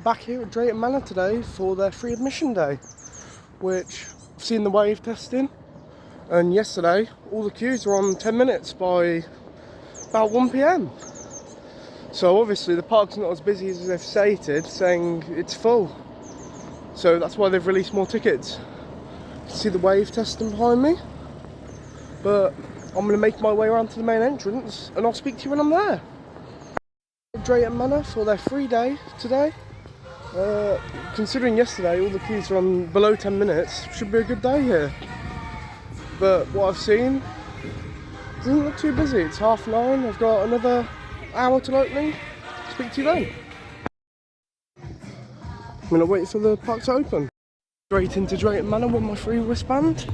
back here at Drayton Manor today for their free admission day, which I've seen the wave testing, and yesterday all the queues were on 10 minutes by about 1 PM. So obviously the park's not as busy as they've stated, saying it's full. So that's why they've released more tickets. You can see the wave testing behind me, but I'm going to make my way around to the main entrance and I'll speak to you when I'm there. Drayton Manor for their free day today. Considering yesterday all the queues were on below 10 minutes, should be a good day here. But what I've seen doesn't look too busy. It's 9:30. I've got another hour till opening. Speak to you then. I'm going to wait for the park to open. Straight into Drayton Manor with my free wristband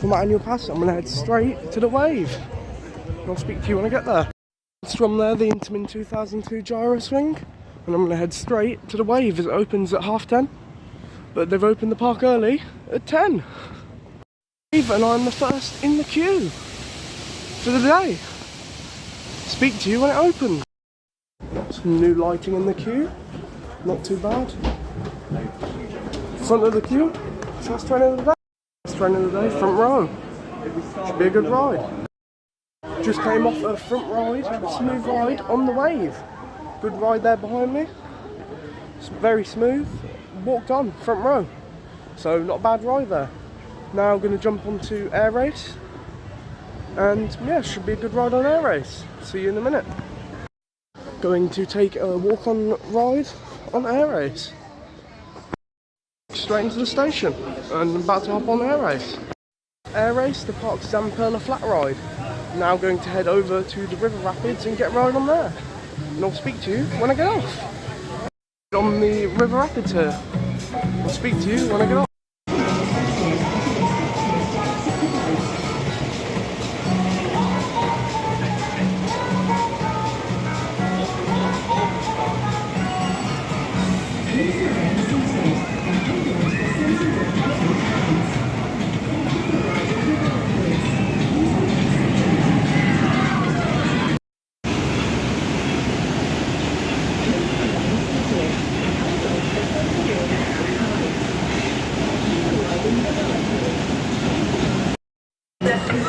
for my annual pass. I'm going to head straight to the wave. And I'll speak to you when I get there. It's from there, the Intamin 2002 gyro swing, and I'm going to head straight to the wave as it opens at 10:30. But they've opened the park early at 10. And I'm the first in the queue for the day. Speak to you when it opens. Some new lighting in the queue, not too bad. Front of the queue, first train of the day. First train of the day, front row. Should be a good ride. Just came off a front ride, smooth ride on the wave. Good ride there behind me. It's very smooth. Walked on, front row. So not a bad ride there. Now I'm going to jump onto Air Race. And yeah, should be a good ride on Air Race. See you in a minute. Going to take a walk-on ride on Air Race. Straight into the station. And I'm about to hop on Air Race. Air Race, the park's Zamperla flat ride. Now going to head over to the river rapids and get a ride on there. And I'll speak to you when I get off. On the river rapids here. I'll speak to you when I get off.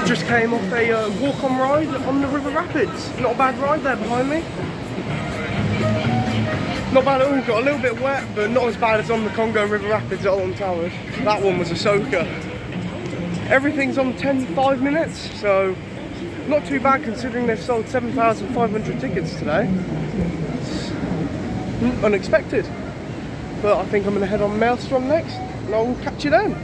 Just came off a walk-on ride on the river rapids. Not a bad ride there behind me. Not bad at all. Got a little bit wet, but not as bad as on the Congo River Rapids at Alton Towers. That one was a soaker. Everything's on 5 minutes, so not too bad considering they've sold 7,500 tickets today. It's unexpected. But I think I'm going to head on Maelstrom next, and I'll catch you then.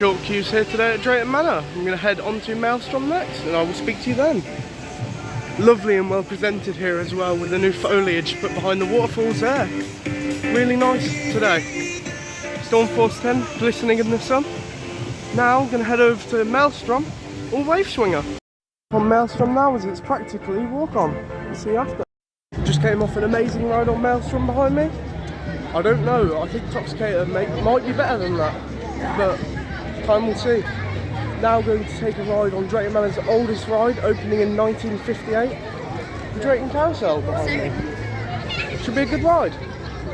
Short queues here today at Drayton Manor. I'm going to head on to Maelstrom next, and I will speak to you then. Lovely and well presented here as well, with the new foliage put behind the waterfalls there. Really nice today. Storm Force 10 glistening in the sun. Now I'm going to head over to Maelstrom or Wave Swinger. On Maelstrom now, as it's practically walk on. We'll see you after. Just came off an amazing ride on Maelstrom behind me. I don't know, I think Toxicator might be better than that, but time will see. Now going to take a ride on Drayton Manor's oldest ride, opening in 1958. The Drayton Carousel behind me. Should be a good ride.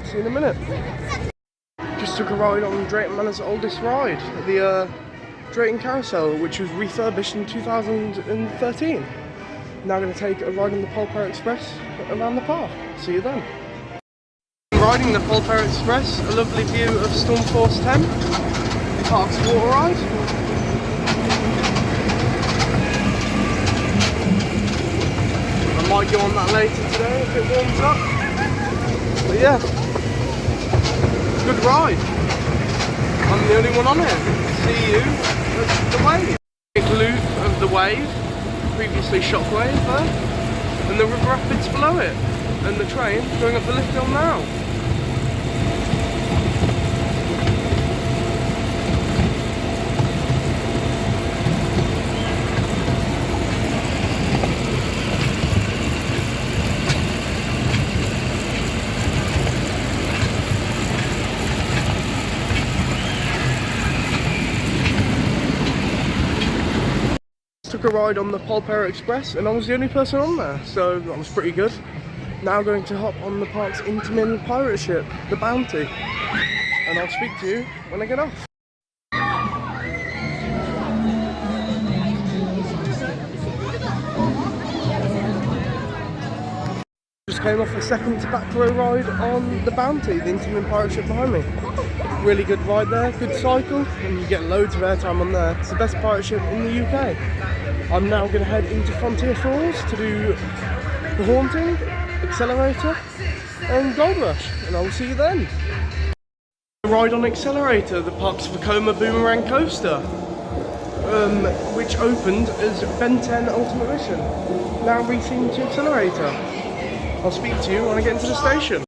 See you in a minute. Just took a ride on Drayton Manor's oldest ride, the Drayton Carousel, which was refurbished in 2013. Now going to take a ride on the Polper Express around the park. See you then. Riding the Polper Express, a lovely view of Storm Force 10, the park's water ride. I might go on that later today if it warms up. But yeah, good ride. I'm the only one on it. See you at the wave. Big loop of the wave, previously Shockwave there, and the river rapids below it, and the train going up the lift hill now. Took a ride on the Polper Express and I was the only person on there, so that was pretty good. Now going to hop on the park's intermin pirate ship, the Bounty. And I'll speak to you when I get off. Just came off a second back row ride on the Bounty, the intermin pirate ship behind me. Really good ride there, good cycle, and you get loads of airtime on there. It's the best pirate ship in the UK. I'm now going to head into Frontier Falls to do the Haunting, Accelerator and Gold Rush, and I will see you then. Ride on Accelerator, the park's Vekoma Boomerang Coaster, which opened as Ben 10 Ultimate Mission, now rethemed to Accelerator. I'll speak to you when I get into the station.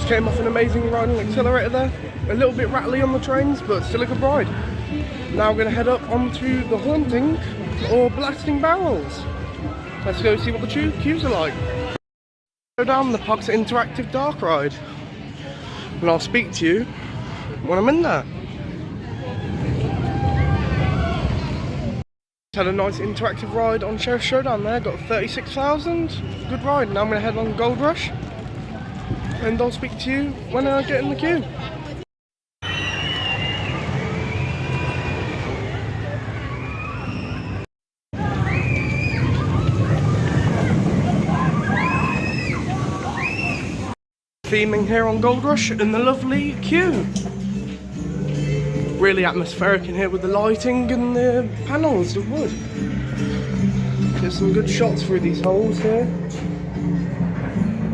Came off an amazing ride on the Accelerator there. A little bit rattly on the trains, but still a good ride. Now we're going to head up onto the Haunting or Blasting Barrels. Let's go see what the queues are like. Go down the park's interactive dark ride. And I'll speak to you when I'm in there. Had a nice interactive ride on Sheriff Showdown there, got 36,000. Good ride. Now I'm going to head on Gold Rush. And I'll speak to you when I get in the queue. Theming here on Gold Rush in the lovely queue. Really atmospheric in here with the lighting and the panels of wood. There's some good shots through these holes here.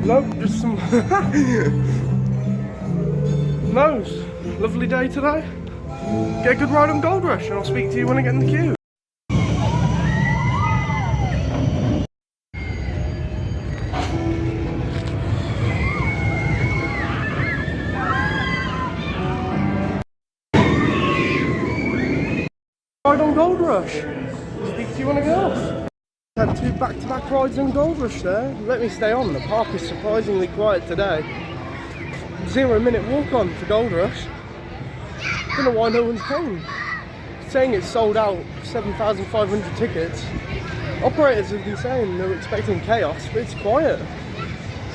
Nope, just some... No, lovely day today. Get a good ride on Gold Rush and I'll speak to you when I get in the queue. Ride on Gold Rush. Speak to you when I get off. Had two back-to-back rides on Gold Rush there. Let me stay on. The park is surprisingly quiet today. 0-minute walk on for Gold Rush. Don't know why no one's came. Saying it's sold out 7,500 tickets. Operators have been saying they were expecting chaos, but it's quiet.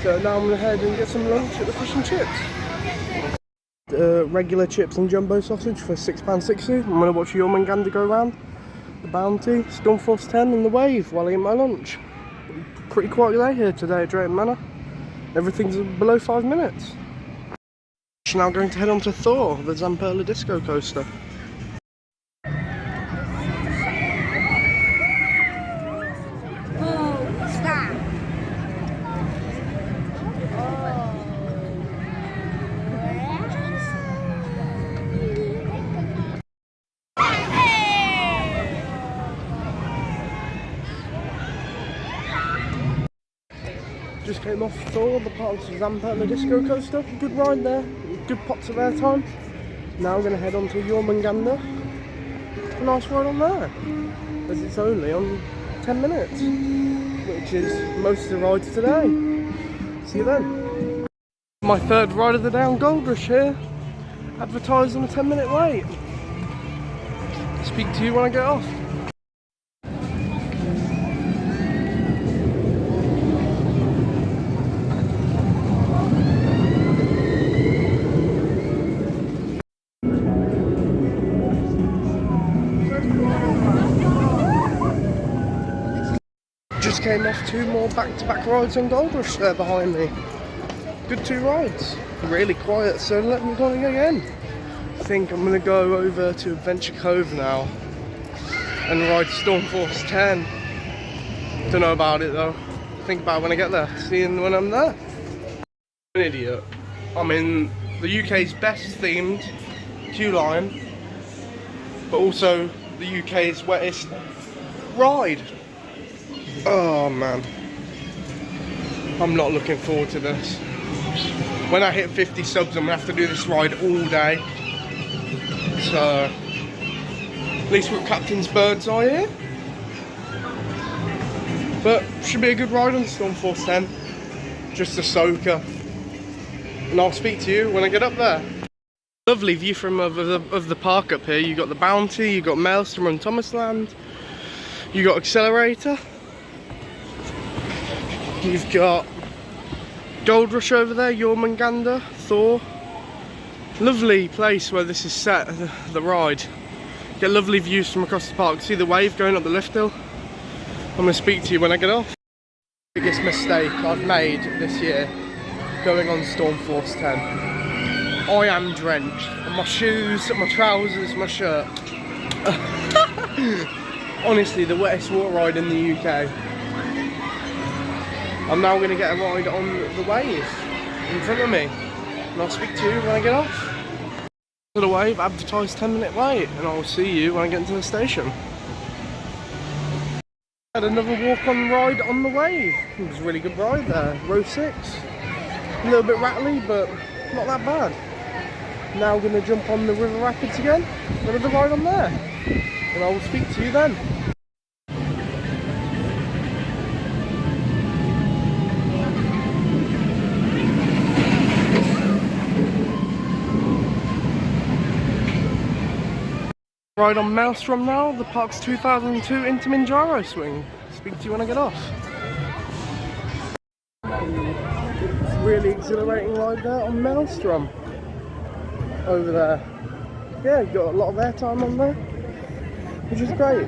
So now I'm gonna head and get some lunch at the fish and chips. Regular chips and jumbo sausage for £6.60. I'm gonna watch Jormungandr go round. The Bounty, Stormforce 10 and the Wave while I eat my lunch. Pretty quiet day here today at Drayton Manor. Everything's below 5 minutes. Now going to head on to Thor, the Zamperla Disco Coaster. Just came off Thor, the park's Zamperla Disco Coaster. Good ride there, good pots of airtime. Now we're going to head on to Jormungandr. A nice ride on there, as it's only on 10 minutes, which is most of the rides today. See you then. My third ride of the day on Gold Rush here, advertised on a 10-minute wait. Speak to you when I get off. Just came off two more back-to-back rides on Gold Rush there behind me. Good two rides. Really quiet, so let me go again. I think I'm going to go over to Adventure Cove now and ride Stormforce 10. Don't know about it though. Think about it when I get there. See you when I'm there. I'm an idiot. I'm in the UK's best themed queue line, but also the UK's wettest ride. Oh man, I'm not looking forward to this. When I hit 50 subs, I'm gonna have to do this ride all day. So, at least we're Captain's Bird's Eye here. But should be a good ride on Storm Force 10. Just a soaker. And I'll speak to you when I get up there. Lovely view from of the park up here. You got the Bounty, you got Maelstrom and Thomasland, you got Accelerator, you've got Gold Rush over there, Jormungandr, Thor. Lovely place where this is set, the ride. Get lovely views from across the park. See the wave going up the lift hill. I'm going to speak to you when I get off. Biggest mistake I've made this year going on Storm Force 10. I am drenched. My shoes, my trousers, my shirt. Honestly, the wettest water ride in the UK. I'm now going to get a ride on the wave in front of me. And I'll speak to you when I get off. To the wave, advertised 10-minute wait. And I'll see you when I get into the station. Had another walk-on ride on the wave. It was a really good ride there. Row 6. A little bit rattly, but not that bad. Now going to jump on the River Rapids again, another ride on there, and I will speak to you then. Ride on Maelstrom now, the park's 2002 Intamin gyro swing. Speak to you when I get off. It's a really exhilarating ride there on Maelstrom. Over there. Yeah, got a lot of airtime on there, which is great.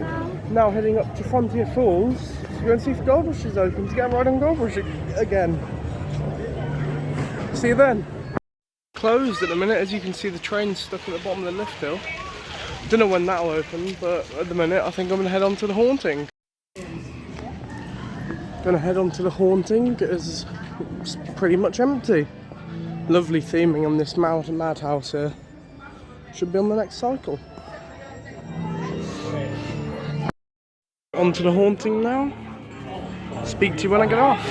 Now heading up to Frontier Falls to go and see if Gold Rush is open to get a ride on Gold Rush again. See you then. Closed at the minute, as you can see the train's stuck at the bottom of the lift hill. Don't know when that'll open, but at the minute I think I'm going to head on to the Haunting. Going to head on to the Haunting because it's pretty much empty. Lovely theming on this mountain madhouse here. Should be on the next cycle. On to the Haunting now. Speak to you when I get off.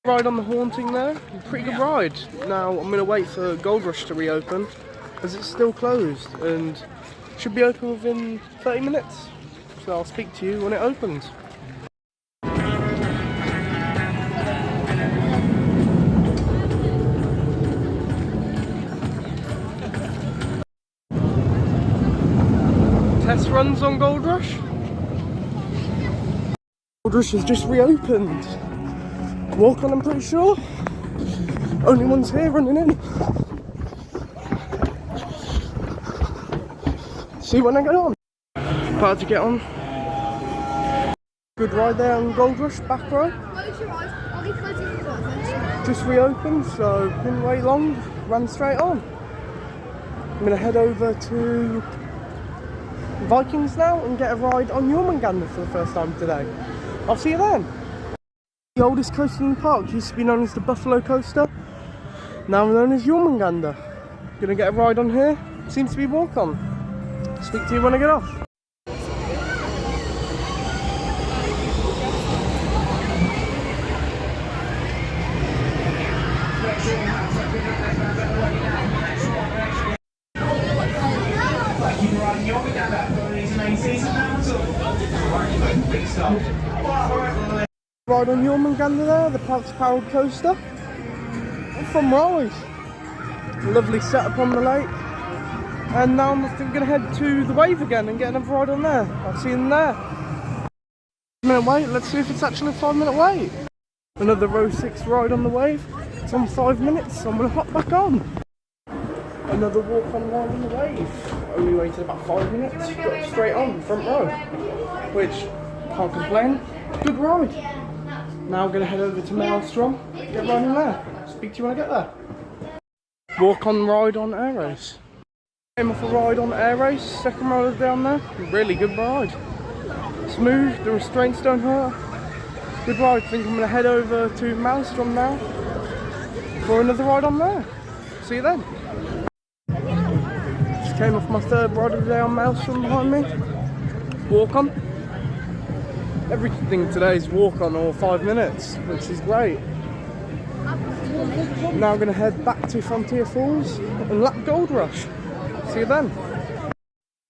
Ride on the Haunting there. Pretty good ride. Now I'm going to wait for Gold Rush to reopen as it's still closed and should be open within 30 minutes. So I'll speak to you when it opens. Test runs on Gold Rush. Gold Rush has just reopened. Walk on, I'm pretty sure. Only one's here running in. See when I get on. About to get on. Good ride there on Gold Rush, back row. Just reopened, so didn't wait long, ran straight on. I'm going to head over to Vikings now and get a ride on Jormungandr for the first time today. I'll see you then. The oldest coaster in the park used to be known as the Buffalo Coaster, now known as Jormungandr. Gonna get a ride on here, seems to be walk on. Speak to you when I get off. Ride on Jormungandr there, the park's powered coaster. Fun ride. Lovely setup on the lake. And now I'm going to head to the wave again and get another ride on there. I'll see you in there. 5-minute wait, let's see if it's actually a 5-minute wait. Another row 6 ride on the wave. It's on 5 minutes, so I'm going to hop back on. Another walk on ride on the wave. Only waited about 5 minutes, got straight on, front row. Which, can't complain, good ride. Now I'm going to head over to Maelstrom, get riding there. Speak to you when I get there. Walk on ride on Air Race. Came off a ride on Air Race, second ride down there. Really good ride. Smooth, the restraints don't hurt. Good ride. I think I'm going to head over to Maelstrom now for another ride on there. See you then. Just came off my third ride of the day on Maelstrom behind me. Walk on. Everything today is walk on or 5 minutes, which is great. Now I'm going to head back to Frontier Falls and lap Gold Rush. See you then.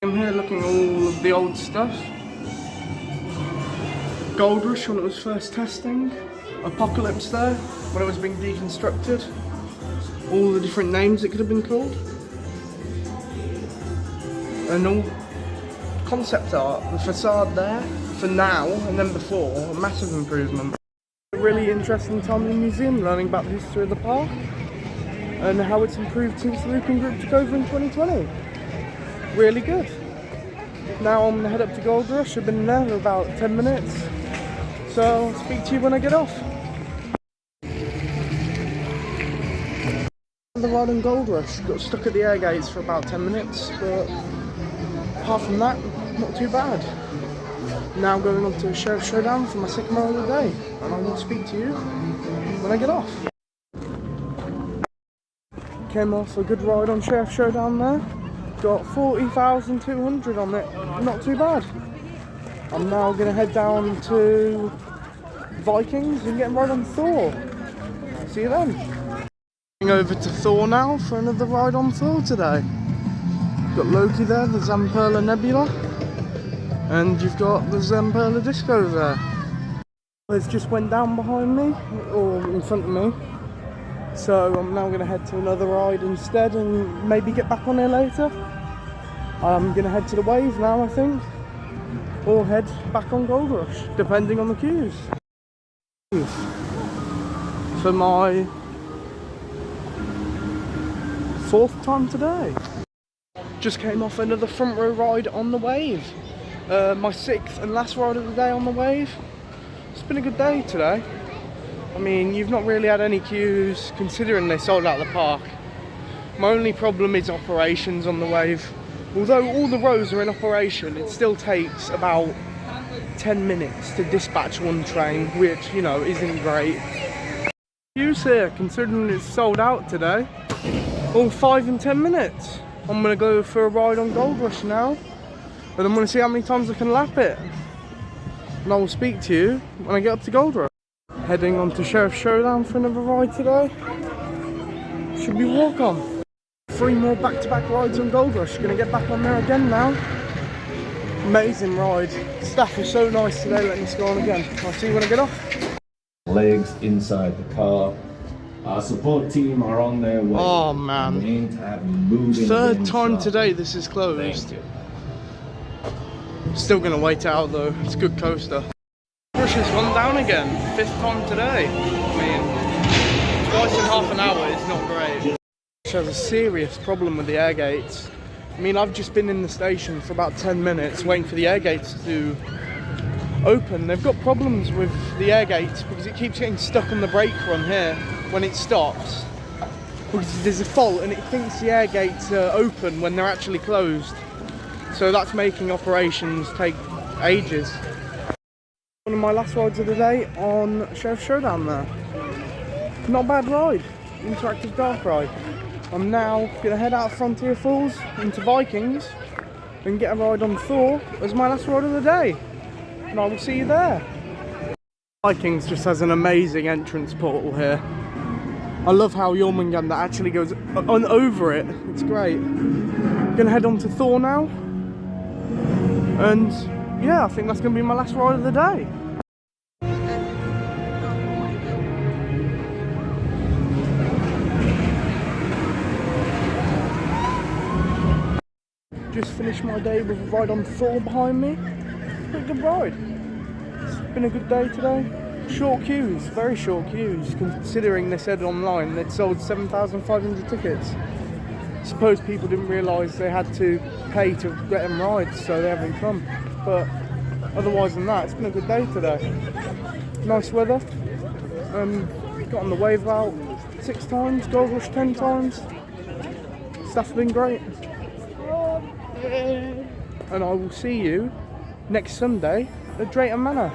I'm here looking at all of the old stuff. Gold Rush when it was first testing, Apocalypse there when it was being deconstructed, all the different names it could have been called, and all concept art, the facade there for now and then before, a massive improvement. A really interesting time in the museum learning about the history of the park and how it's improved since the Looping Group took over in 2020. Really good. Now I'm going to head up to Gold Rush. I've been there for about 10 minutes, so I'll speak to you when I get off. The ride on Gold Rush, got stuck at the air gates for about 10 minutes, but apart from that, not too bad. Now going on to Sheriff Showdown for my second ride of the day, and I will speak to you when I get off. Came off a good ride on Sheriff Showdown there. Got 40,200 on it, not too bad. I'm now going to head down to Vikings and get a ride on Thor. See you then. Going over to Thor now for another ride on Thor today. Got Loki there, the Zamperla Nebula, and you've got the Zamperla Disco there. It's just went down behind me, or in front of me. So I'm now going to head to another ride instead and maybe get back on here later. I'm going to head to the Wave now, I think, or head back on Gold Rush, depending on the queues. For my 4th time today. Just came off another front row ride on the Wave. My 6th and last ride of the day on the Wave. It's been a good day today. I mean, you've not really had any queues considering they sold out the park. My only problem is operations on the Wave. Although all the rows are in operation, it still takes about 10 minutes to dispatch one train, which, you know, isn't great. Queues here, considering it's sold out today. All 5 and 10 minutes. I'm going to go for a ride on Gold Rush now, and I'm going to see how many times I can lap it. And I will speak to you when I get up to Gold Rush. Heading on to Sheriff Showdown for another ride today. Should be walk on. 3 more back-to-back rides on Gold Rush. Gonna get back on there again now. Amazing ride. Staff was so nice today letting us go on again. I'll see you when I get off. Legs inside the car. Our support team are on their way. Oh man. We aim to have you moving 3rd time inside. today this is closed. Thank you. Still gonna wait out though. It's a good coaster. Rush has gone down again. 5th time today. I mean, twice in half an hour is not great. Rush has a serious problem with the air gates. I mean, I've just been in the station for about 10 minutes waiting for the air gates to open. They've got problems with the air gates because it keeps getting stuck on the brake run here when it stops. Because there's a fault and it thinks the air gates are open when they're actually closed. So that's making operations take ages. One of my last rides of the day on Sheriff Showdown there. Not a bad ride. Interactive dark ride. I'm now going to head out of Frontier Falls into Vikings and get a ride on Thor as my last ride of the day. And I will see you there. Vikings just has an amazing entrance portal here. I love how Jormungandr actually goes on over it. It's great. I'm going to head on to Thor now. And yeah, I think that's going to be my last ride of the day. Just finished my day with a ride on Thor behind me. Pretty good ride. It's been a good day today. Short queues, very short queues, considering they said online they'd sold 7,500 tickets. I suppose people didn't realise they had to pay to get them rides, so they haven't come. But otherwise than that, it's been a good day today. Nice weather. Got on the Wave about 6 times, Gold Rush 10 times. Stuff's been great. And I will see you next Sunday at Drayton Manor.